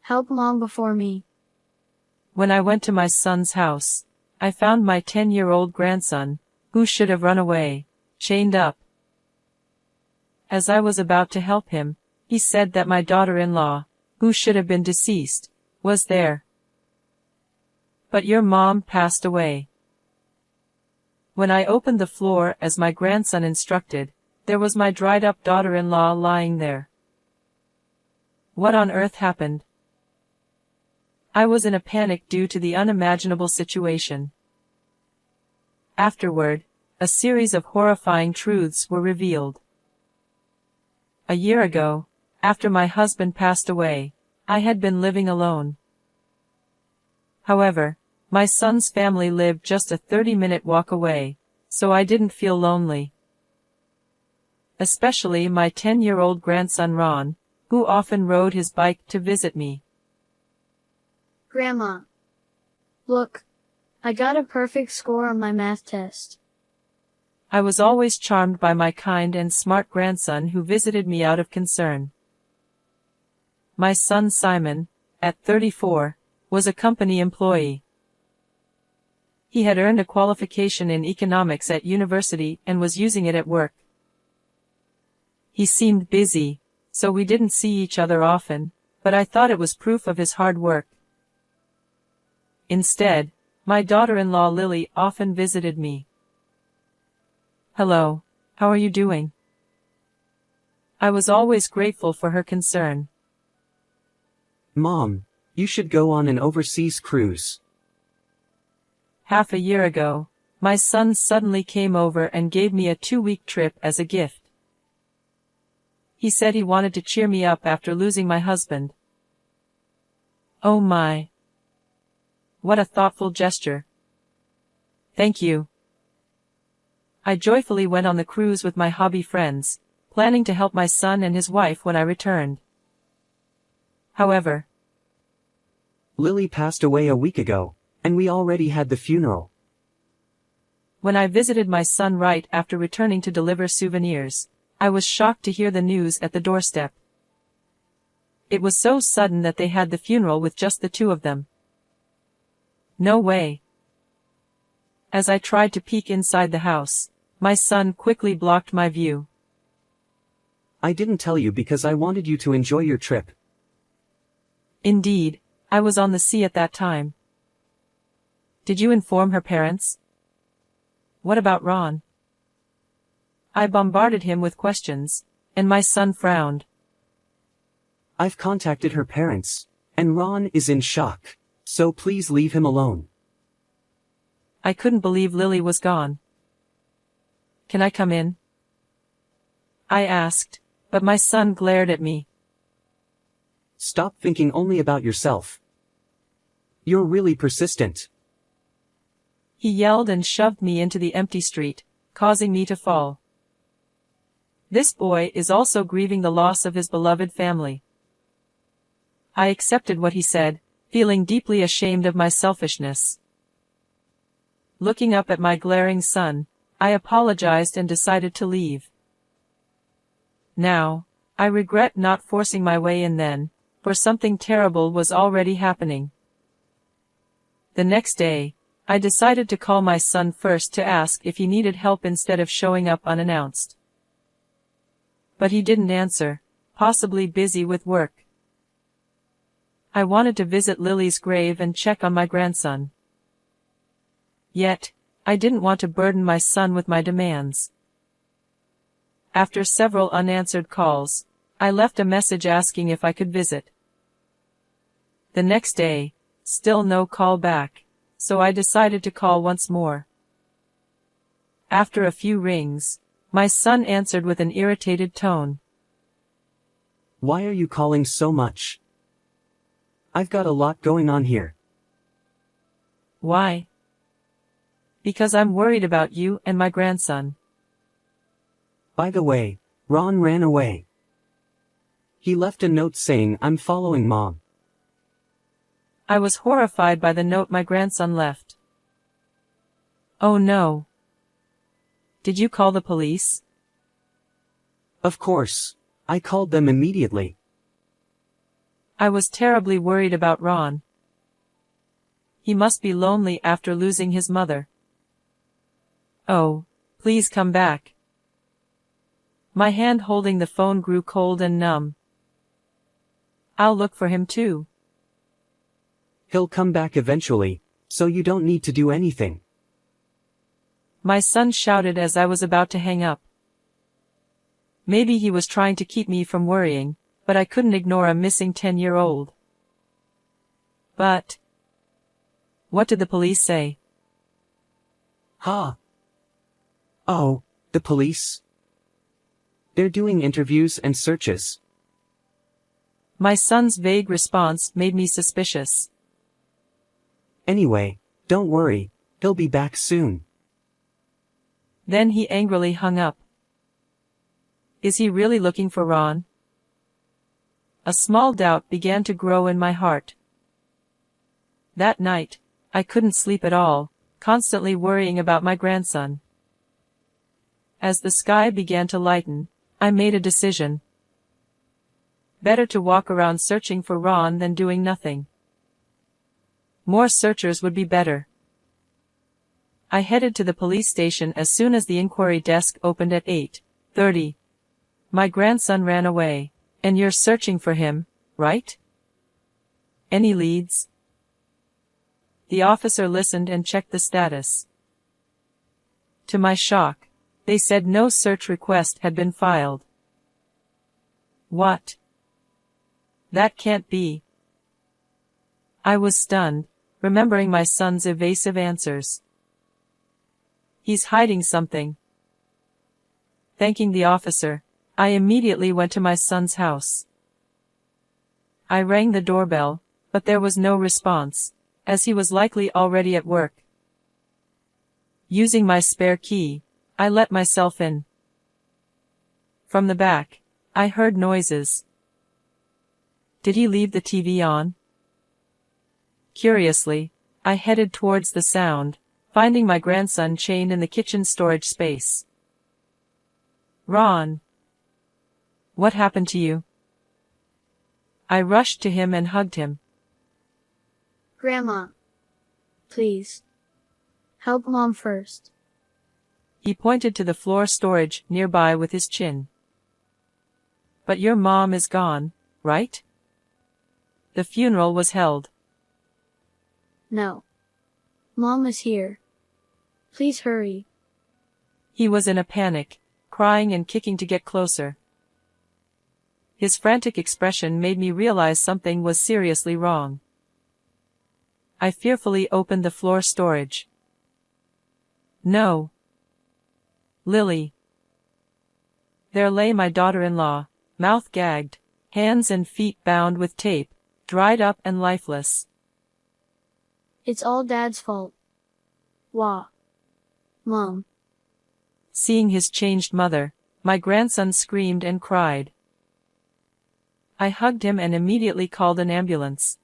help mom before me. When I went to my son's house, I found my 10-year-old grandson, who should have run away, chained up. As I was about to help him, he said that my daughter-in-law, who should have been deceased, was there. But your mom passed away. When I opened the floor as my grandson instructed, there was my dried-up daughter-in-law lying there. What on earth happened? I was in a panic due to the unimaginable situation. Afterward, a series of horrifying truths were revealed. A year ago, after my husband passed away, I had been living alone. However, my son's family lived just a 30-minute walk away, so I didn't feel lonely. Especially my 10-year-old grandson Ron, who often rode his bike to visit me. Grandma. Look. I got a perfect score on my math test. I was always charmed by my kind and smart grandson who visited me out of concern. My son Simon, at 34, was a company employee. He had earned a qualification in economics at university and was using it at work. He seemed busy, so we didn't see each other often, but I thought it was proof of his hard work. Instead, my daughter-in-law Lily often visited me. Hello, how are you doing? I was always grateful for her concern. Mom, you should go on an overseas cruise. Half a year ago, my son suddenly came over and gave me a 2-week trip as a gift. He said he wanted to cheer me up after losing my husband. Oh my! What a thoughtful gesture. Thank you. I joyfully went on the cruise with my hobby friends, planning to help my son and his wife when I returned. However, Lily passed away a week ago, and we already had the funeral. When I visited my son right after returning to deliver souvenirs, I was shocked to hear the news at the doorstep. It was so sudden that they had the funeral with just the two of them. No way. As I tried to peek inside the house, my son quickly blocked my view. I didn't tell you because I wanted you to enjoy your trip. Indeed, I was on the sea at that time. Did you inform her parents? What about Ron? I bombarded him with questions, and my son frowned. I've contacted her parents, and Ron is in shock, so please leave him alone. I couldn't believe Lily was gone. Can I come in? I asked, but my son glared at me. Stop thinking only about yourself. You're really persistent. He yelled and shoved me into the empty street, causing me to fall. This boy is also grieving the loss of his beloved family. I accepted what he said, feeling deeply ashamed of my selfishness. Looking up at my glaring son, I apologized and decided to leave. Now, I regret not forcing my way in then, for something terrible was already happening. The next day, I decided to call my son first to ask if he needed help instead of showing up unannounced. But he didn't answer, possibly busy with work. I wanted to visit Lily's grave and check on my grandson. Yet, I didn't want to burden my son with my demands. After several unanswered calls, I left a message asking if I could visit. The next day, still no call back, so I decided to call once more. After a few rings, my son answered with an irritated tone. Why are you calling so much? I've got a lot going on here. Why? Because I'm worried about you and my grandson. By the way, Ron ran away. He left a note saying I'm following Mom. I was horrified by the note my grandson left. Oh no. Did you call the police? Of course. I called them immediately. I was terribly worried about Ron. He must be lonely after losing his mother. Oh, please come back. My hand holding the phone grew cold and numb. I'll look for him too. He'll come back eventually, so you don't need to do anything. My son shouted as I was about to hang up. Maybe he was trying to keep me from worrying, but I couldn't ignore a missing 10-year-old. But what did the police say? Ha! Oh, the police? They're doing interviews and searches. My son's vague response made me suspicious. Anyway, don't worry, he'll be back soon. Then he angrily hung up. Is he really looking for Ron? A small doubt began to grow in my heart. That night, I couldn't sleep at all, constantly worrying about my grandson. As the sky began to lighten, I made a decision. Better to walk around searching for Ron than doing nothing. More searchers would be better. I headed to the police station as soon as the inquiry desk opened at 8:30. My grandson ran away, and you're searching for him, right? Any leads? The officer listened and checked the status. To my shock, they said no search request had been filed. What? That can't be. I was stunned, remembering my son's evasive answers. He's hiding something. Thanking the officer, I immediately went to my son's house. I rang the doorbell, but there was no response, as he was likely already at work. Using my spare key, I let myself in. From the back, I heard noises. Did he leave the TV on? Curiously, I headed towards the sound, finding my grandson chained in the kitchen storage space. Ron! What happened to you? I rushed to him and hugged him. Grandma. Please. Help Mom first. He pointed to the floor storage nearby with his chin. But your mom is gone, right? The funeral was held. No. Mom is here. Please hurry. He was in a panic, crying and kicking to get closer. His frantic expression made me realize something was seriously wrong. I fearfully opened the floor storage. No. Lily. There lay my daughter-in-law, mouth gagged, hands and feet bound with tape, dried up and lifeless. It's all Dad's fault. Wah. Mom. Seeing his changed mother, my grandson screamed and cried. I hugged him and immediately called an ambulance.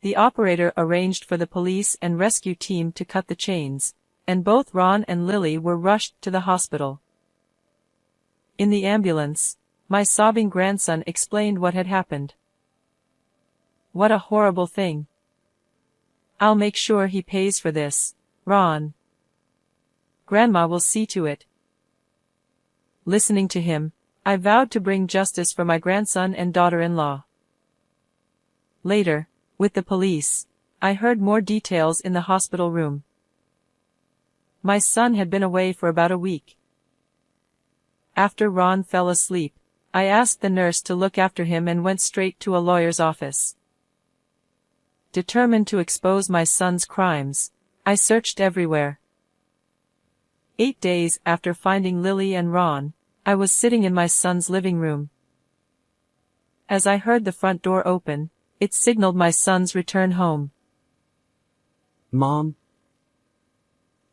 The operator arranged for the police and rescue team to cut the chains, and both Ron and Lily were rushed to the hospital. In the ambulance, my sobbing grandson explained what had happened. What a horrible thing. I'll make sure he pays for this, Ron. Grandma will see to it. Listening to him, I vowed to bring justice for my grandson and daughter-in-law. Later, with the police, I heard more details in the hospital room. My son had been away for about a week. After Ron fell asleep, I asked the nurse to look after him and went straight to a lawyer's office. Determined to expose my son's crimes, I searched everywhere. 8 days after finding Lily and Ron, I was sitting in my son's living room. As I heard the front door open, it signaled my son's return home. Mom?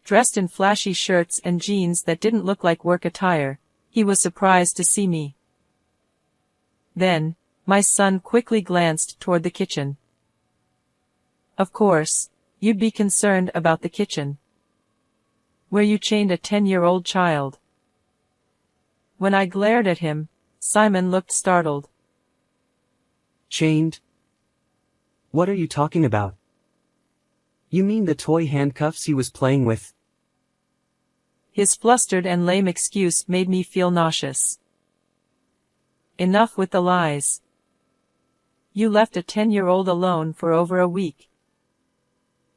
Dressed in flashy shirts and jeans that didn't look like work attire, he was surprised to see me. Then, my son quickly glanced toward the kitchen. Of course, you'd be concerned about the kitchen, where you chained a 10-year-old child. When I glared at him, Simon looked startled. Chained? What are you talking about? You mean the toy handcuffs he was playing with? His flustered and lame excuse made me feel nauseous. Enough with the lies. You left a 10-year-old alone for over a week.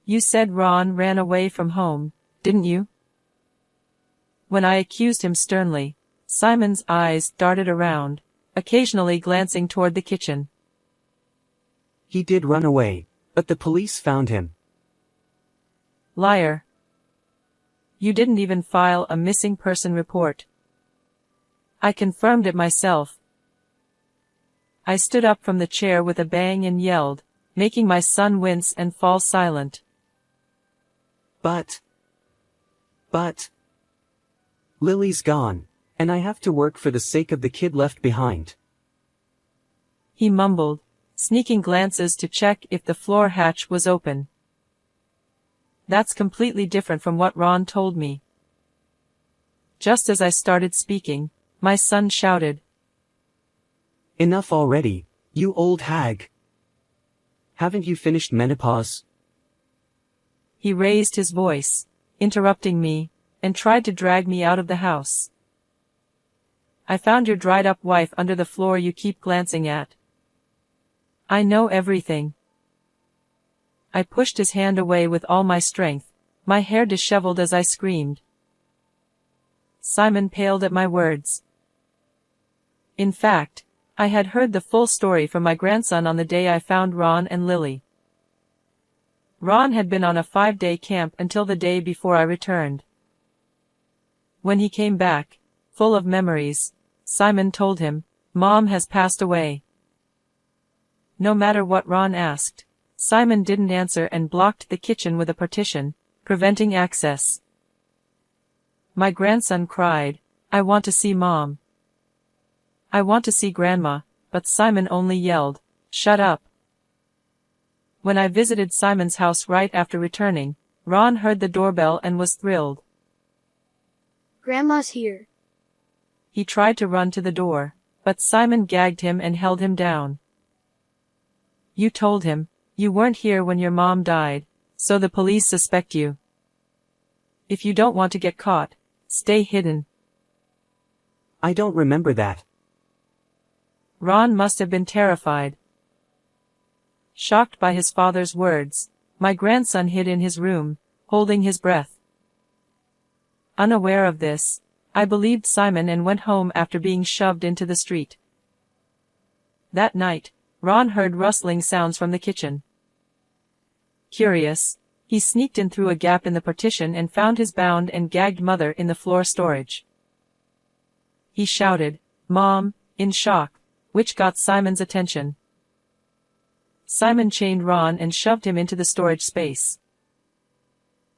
You said Ron ran away from home, didn't you? When I accused him sternly, Simon's eyes darted around, occasionally glancing toward the kitchen. He did run away, but the police found him. Liar. You didn't even file a missing person report. I confirmed it myself. I stood up from the chair with a bang and yelled, making my son wince and fall silent. But Lily's gone, and I have to work for the sake of the kid left behind. He mumbled, sneaking glances to check if the floor hatch was open. That's completely different from what Ron told me. Just as I started speaking, my son shouted, Enough already, you old hag. Haven't you finished menopause? He raised his voice, interrupting me, and tried to drag me out of the house. I found your dried-up wife under the floor you keep glancing at. I know everything. I pushed his hand away with all my strength, my hair disheveled as I screamed. Simon paled at my words. In fact, I had heard the full story from my grandson on the day I found Ron and Lily. Ron had been on a 5-day camp until the day before I returned. When he came back, full of memories, Simon told him, Mom has passed away. No matter what Ron asked, Simon didn't answer and blocked the kitchen with a partition, preventing access. My grandson cried, I want to see Mom. I want to see Grandma, but Simon only yelled, Shut up. When I visited Simon's house right after returning, Ron heard the doorbell and was thrilled. Grandma's here. He tried to run to the door, but Simon gagged him and held him down. You told him, you weren't here when your mom died, so the police suspect you. If you don't want to get caught, stay hidden. I don't remember that. Ron must have been terrified. Shocked by his father's words, my grandson hid in his room, holding his breath. Unaware of this, I believed Simon and went home after being shoved into the street. That night, Ron heard rustling sounds from the kitchen. Curious, he sneaked in through a gap in the partition and found his bound and gagged mother in the floor storage. He shouted, Mom, in shock, which got Simon's attention. Simon chained Ron and shoved him into the storage space.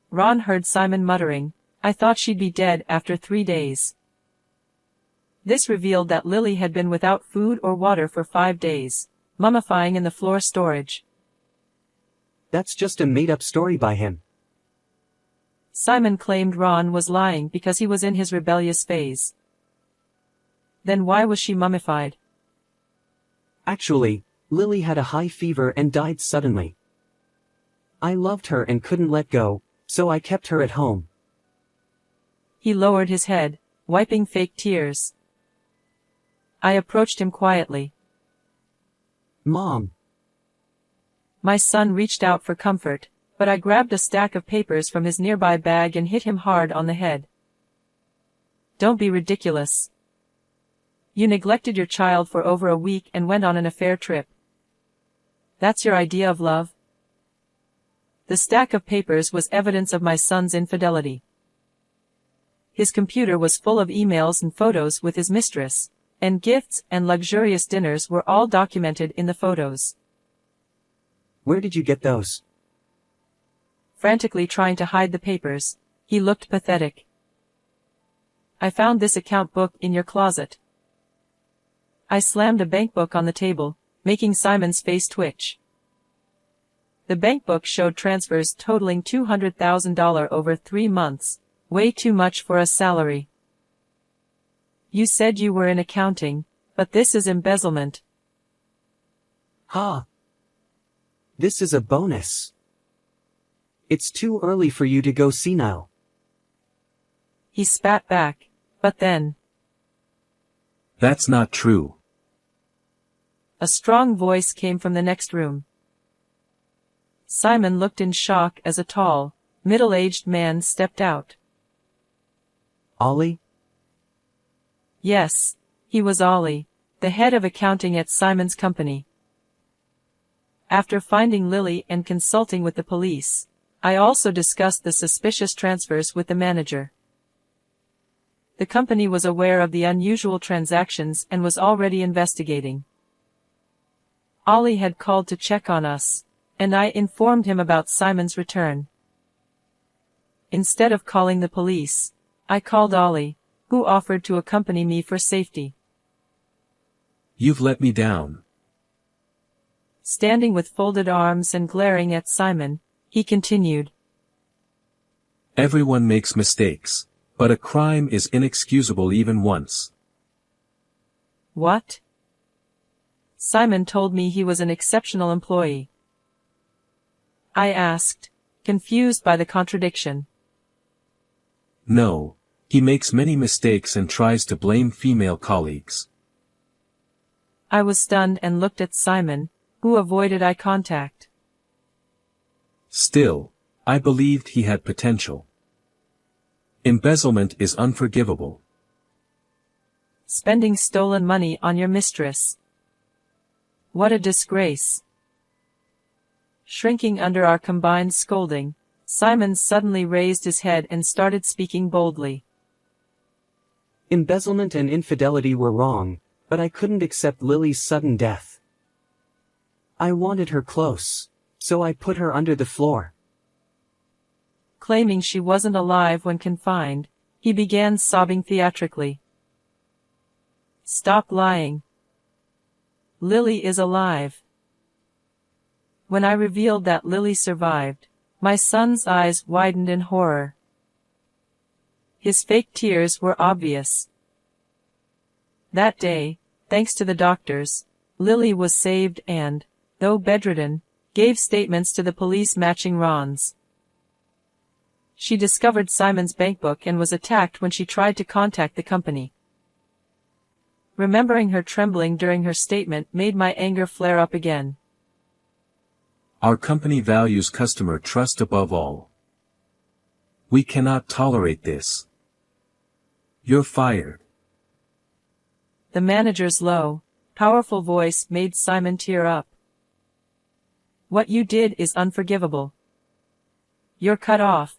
Ron heard Simon muttering, I thought she'd be dead after 3 days. This revealed that Lily had been without food or water for 5 days, mummifying in the floor storage. That's just a made-up story by him. Simon claimed Ron was lying because he was in his rebellious phase. Then why was she mummified? Actually, Lily had a high fever and died suddenly. I loved her and couldn't let go, so I kept her at home. He lowered his head, wiping fake tears. I approached him quietly. Mom. My son reached out for comfort, but I grabbed a stack of papers from his nearby bag and hit him hard on the head. Don't be ridiculous. You neglected your child for over a week and went on an affair trip. That's your idea of love? The stack of papers was evidence of my son's infidelity. His computer was full of emails and photos with his mistress, and gifts and luxurious dinners were all documented in the photos. Where did you get those? Frantically trying to hide the papers, he looked pathetic. I found this account book in your closet. I slammed a bank book on the table, making Simon's face twitch. The bank book showed transfers totaling $200,000 over 3 months, way too much for a salary. You said you were in accounting, but this is embezzlement. Ha! This is a bonus. It's too early for you to go senile. He spat back, but then, That's not true. a strong voice came from the next room. Simon looked in shock as a tall, middle-aged man stepped out. Ollie? Yes, he was Ollie, the head of accounting at Simon's company. After finding Lily and consulting with the police, I also discussed the suspicious transfers with the manager. The company was aware of the unusual transactions and was already investigating. Ollie had called to check on us, and I informed him about Simon's return. Instead of calling the police, I called Ollie, who offered to accompany me for safety. You've let me down. Standing with folded arms and glaring at Simon, he continued. Everyone makes mistakes, but a crime is inexcusable even once. What? Simon told me he was an exceptional employee. I asked, confused by the contradiction. No, he makes many mistakes and tries to blame female colleagues. I was stunned and looked at Simon, who avoided eye contact. Still, I believed he had potential. Embezzlement is unforgivable. Spending stolen money on your mistress. What a disgrace. Shrinking under our combined scolding, Simon suddenly raised his head and started speaking boldly. Embezzlement and infidelity were wrong, but I couldn't accept Lily's sudden death. I wanted her close, so I put her under the floor. Claiming she wasn't alive when confined, he began sobbing theatrically. Stop lying. Lily is alive. When I revealed that Lily survived, my son's eyes widened in horror. His fake tears were obvious. That day, thanks to the doctors, Lily was saved and, though bedridden, gave statements to the police matching Ron's. She discovered Simon's bankbook and was attacked when she tried to contact the company. Remembering her trembling during her statement made my anger flare up again. Our company values customer trust above all. We cannot tolerate this. You're fired. The manager's low, powerful voice made Simon tear up. What you did is unforgivable. You're cut off.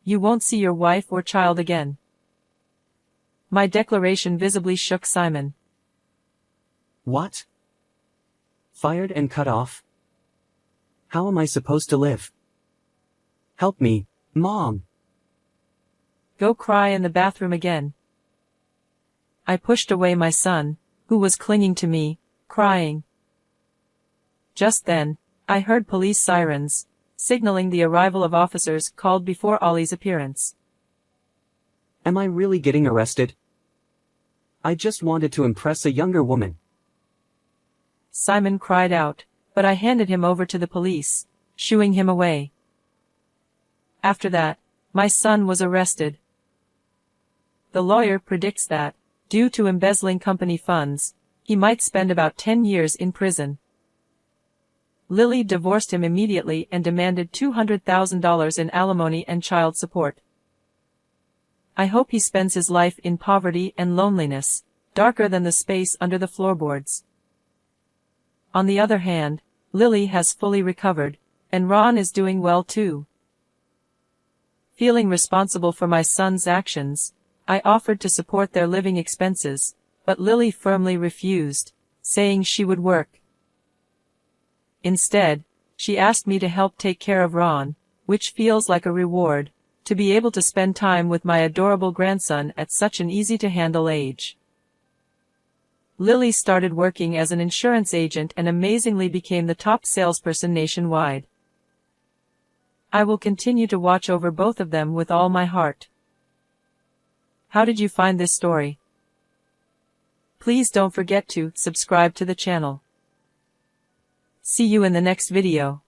You won't see your wife or child again. My declaration visibly shook Simon. What? Fired and cut off? How am I supposed to live? Help me, Mom. Go cry in the bathroom again. I pushed away my son, who was clinging to me, crying. Just then, I heard police sirens, signaling the arrival of officers called before Ollie's appearance. Am I really getting arrested? I just wanted to impress a younger woman. Simon cried out, but I handed him over to the police, shooing him away. After that, my son was arrested. The lawyer predicts that, due to embezzling company funds, he might spend about 10 years in prison. Lily divorced him immediately and demanded $200,000 in alimony and child support. I hope he spends his life in poverty and loneliness, darker than the space under the floorboards. On the other hand, Lily has fully recovered, and Ron is doing well too. Feeling responsible for my son's actions, I offered to support their living expenses, but Lily firmly refused, saying she would work. Instead, she asked me to help take care of Ron, which feels like a reward, to be able to spend time with my adorable grandson at such an easy-to-handle age. Lily started working as an insurance agent and amazingly became the top salesperson nationwide. I will continue to watch over both of them with all my heart. How did you find this story? Please don't forget to subscribe to the channel. See you in the next video.